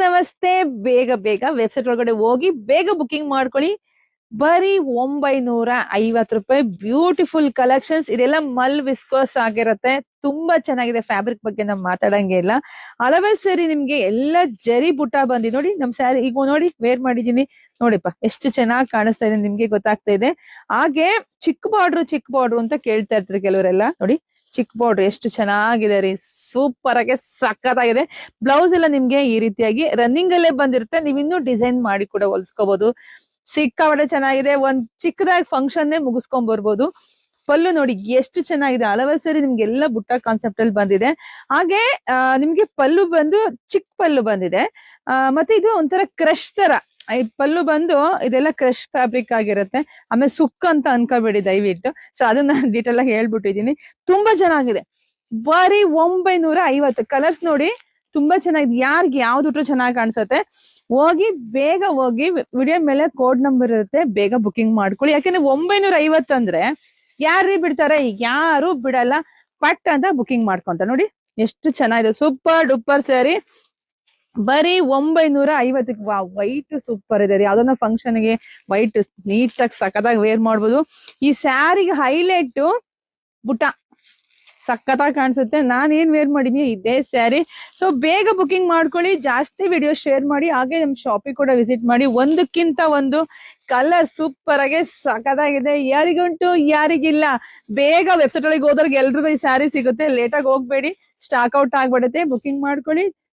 ನಮಸ್ತೆ. ಬೇಗ ಬೇಗ ವೆಬ್ಸೈಟ್ ಒಳಗಡೆ ಹೋಗಿ ಬೇಗ ಬುಕಿಂಗ್ ಮಾಡ್ಕೊಳ್ಳಿ. ಬರೀ 950 ರೂಪಾಯಿ. Beautiful collections. ಇದೆಲ್ಲ ಮಲ್ ವಿಸ್ಕೋಸ್ ಆಗಿರತ್ತೆ. ತುಂಬಾ ಚೆನ್ನಾಗಿದೆ. ಫ್ಯಾಬ್ರಿಕ್ ಬಗ್ಗೆ ನಾವು ಮಾತಾಡಂಗೆ ಇಲ್ಲ. ಹಲವೇ ಸರಿ ನಿಮ್ಗೆ ಎಲ್ಲ ಜರಿ ಬುಟ್ಟ ಬಂದಿ ನೋಡಿ. ನಮ್ ಸ್ಯಾರಿ ಈಗ ನೋಡಿ ವೇರ್ ಮಾಡಿದೀನಿ ನೋಡಿಪ್ಪ, ಎಷ್ಟು ಚೆನ್ನಾಗಿ ಕಾಣಿಸ್ತಾ ಇದೆ, ನಿಮ್ಗೆ ಗೊತ್ತಾಗ್ತಾ ಇದೆ. ಹಾಗೆ ಚಿಕ್ಕ ಬಾರ್ಡ್ರು ಅಂತ ಕೇಳ್ತಾ ಇರ್ತಾರೆ ಕೆಲವರೆಲ್ಲ. ನೋಡಿ ಚಿಕ್ಕ ಬಾರ್ಡ್ರ್ ಎಷ್ಟು ಚೆನ್ನಾಗಿದೆ ರೀ, ಸೂಪರ್ ಆಗಿ ಸಖತ್ತಾಗಿದೆ. ಬ್ಲೌಸ್ ಎಲ್ಲ ನಿಮ್ಗೆ ಈ ರೀತಿಯಾಗಿ ರನ್ನಿಂಗ್ ಅಲ್ಲೇ ಬಂದಿರುತ್ತೆ. ನೀವ್ ಇನ್ನೂ ಡಿಸೈನ್ ಮಾಡಿ ಕೂಡ ಹೊಲ್ಸ್ಕೋಬಹುದು. ಸಿಕ್ಕಾಪಟ್ಟೆ ಚೆನ್ನಾಗಿದೆ. ಒಂದ್ ಚಿಕ್ಕದಾಗಿ ಫಂಕ್ಷನ್ ಮುಗಿಸ್ಕೊಂಡ್ ಬರ್ಬೋದು. ಪಲ್ಲು ನೋಡಿ ಎಷ್ಟು ಚೆನ್ನಾಗಿದೆ. ಹಲವಾರು ಸರಿ ನಿಮ್ಗೆಲ್ಲ ಬುಟ್ಟ ಕಾನ್ಸೆಪ್ಟ್ ಅಲ್ಲಿ ಬಂದಿದೆ. ಹಾಗೆ ನಿಮ್ಗೆ ಪಲ್ಲು ಬಂದು ಚಿಕ್ಕ ಪಲ್ಲು ಬಂದಿದೆ. ಮತ್ತೆ ಇದು ಒಂಥರ ಕ್ರಶ್ ತರ ಈ ಪಲ್ಲು ಬಂದು ಇದೆಲ್ಲ ಕ್ರಶ್ ಫ್ಯಾಬ್ರಿಕ್ ಆಗಿರುತ್ತೆ. ಆಮೇಲೆ ಸುಕ್ ಅಂತ ಅನ್ಕೋಬೇಡಿ ದಯವಿಟ್ಟು. ಸೊ ಅದನ್ನ ಡೀಟೇಲ್ ಆಗಿ ಹೇಳ್ಬಿಟ್ಟಿದೀನಿ. ತುಂಬಾ ಚೆನ್ನಾಗಿದೆ. ಬರೀ 950. ಕಲರ್ಸ್ ನೋಡಿ ತುಂಬಾ ಚೆನ್ನಾಗಿದೆ. ಯಾರಿಗೆ ಯಾವ್ದು ಚೆನ್ನಾಗಿ ಕಾಣಿಸುತ್ತೆ ಹೋಗಿ ಬೇಗ ಹೋಗಿ ವಿಡಿಯೋ ಮೇಲೆ ಕೋಡ್ ನಂಬರ್ ಇರುತ್ತೆ, ಬೇಗ ಬುಕಿಂಗ್ ಮಾಡ್ಕೊಳ್ಳಿ. ಯಾಕಂದ್ರೆ 950 ಅಂದ್ರೆ ಯಾರೇ ಬಿಡ್ತಾರೆ? ಯಾರು ಬಿಡಲ್ಲ. ಪಟ್ ಅಂತ ಬುಕಿಂಗ್ ಮಾಡ್ಕೊಂತ ನೋಡಿ ಎಷ್ಟು ಚೆನ್ನಾಗಿದೆ. Super duper sari. ಬರೀ 950. ವೈಟ್ ಸೂಪರ್ ಇದೆ ರೀ. ಯಾವ್ದನ್ನ ಫಂಕ್ಷನ್ಗೆ ವೈಟ್ ನೀಟಾಗಿ ಸಖತ್ತಾಗಿ ವೇರ್ ಮಾಡ್ಬೋದು. ಈ ಸ್ಯಾರಿಗೆ ಹೈಲೈಟ್ ಬುಟ್ಟ ಸಖತ್ತಾಗಿ ಕಾಣಿಸುತ್ತೆ. ನಾನ್ ಏನ್ ವೇರ್ ಮಾಡಿದೀನಿ ಇದೇ ಸ್ಯಾರಿ. ಸೊ ಬೇಗ ಬುಕಿಂಗ್ ಮಾಡ್ಕೊಳ್ಳಿ. ಜಾಸ್ತಿ ವಿಡಿಯೋ ಶೇರ್ ಮಾಡಿ. ಹಾಗೆ ನಮ್ ಶಾಪಿಗೆ ಕೂಡ ವಿಸಿಟ್ ಮಾಡಿ. ಒಂದಕ್ಕಿಂತ ಒಂದು ಕಲರ್ ಸೂಪರ್ ಆಗಿ ಸಖತ್ತಾಗಿದೆ. ಯಾರಿಗುಂಟು ಯಾರಿಗಿಲ್ಲ. ಬೇಗ ವೆಬ್ಸೈಟ್ ಒಳಗೆ ಹೋದವ್ರಿಗೆ ಎಲ್ರಿಗೂ ಈ ಸ್ಯಾರಿ ಸಿಗುತ್ತೆ. ಲೇಟ್ ಆಗಿ ಹೋಗ್ಬೇಡಿ, ಸ್ಟಾಕ್ ಔಟ್ ಆಗ್ಬಿಡುತ್ತೆ. ಬುಕಿಂಗ್ ಮಾಡ್ಕೊಳ್ಳಿ.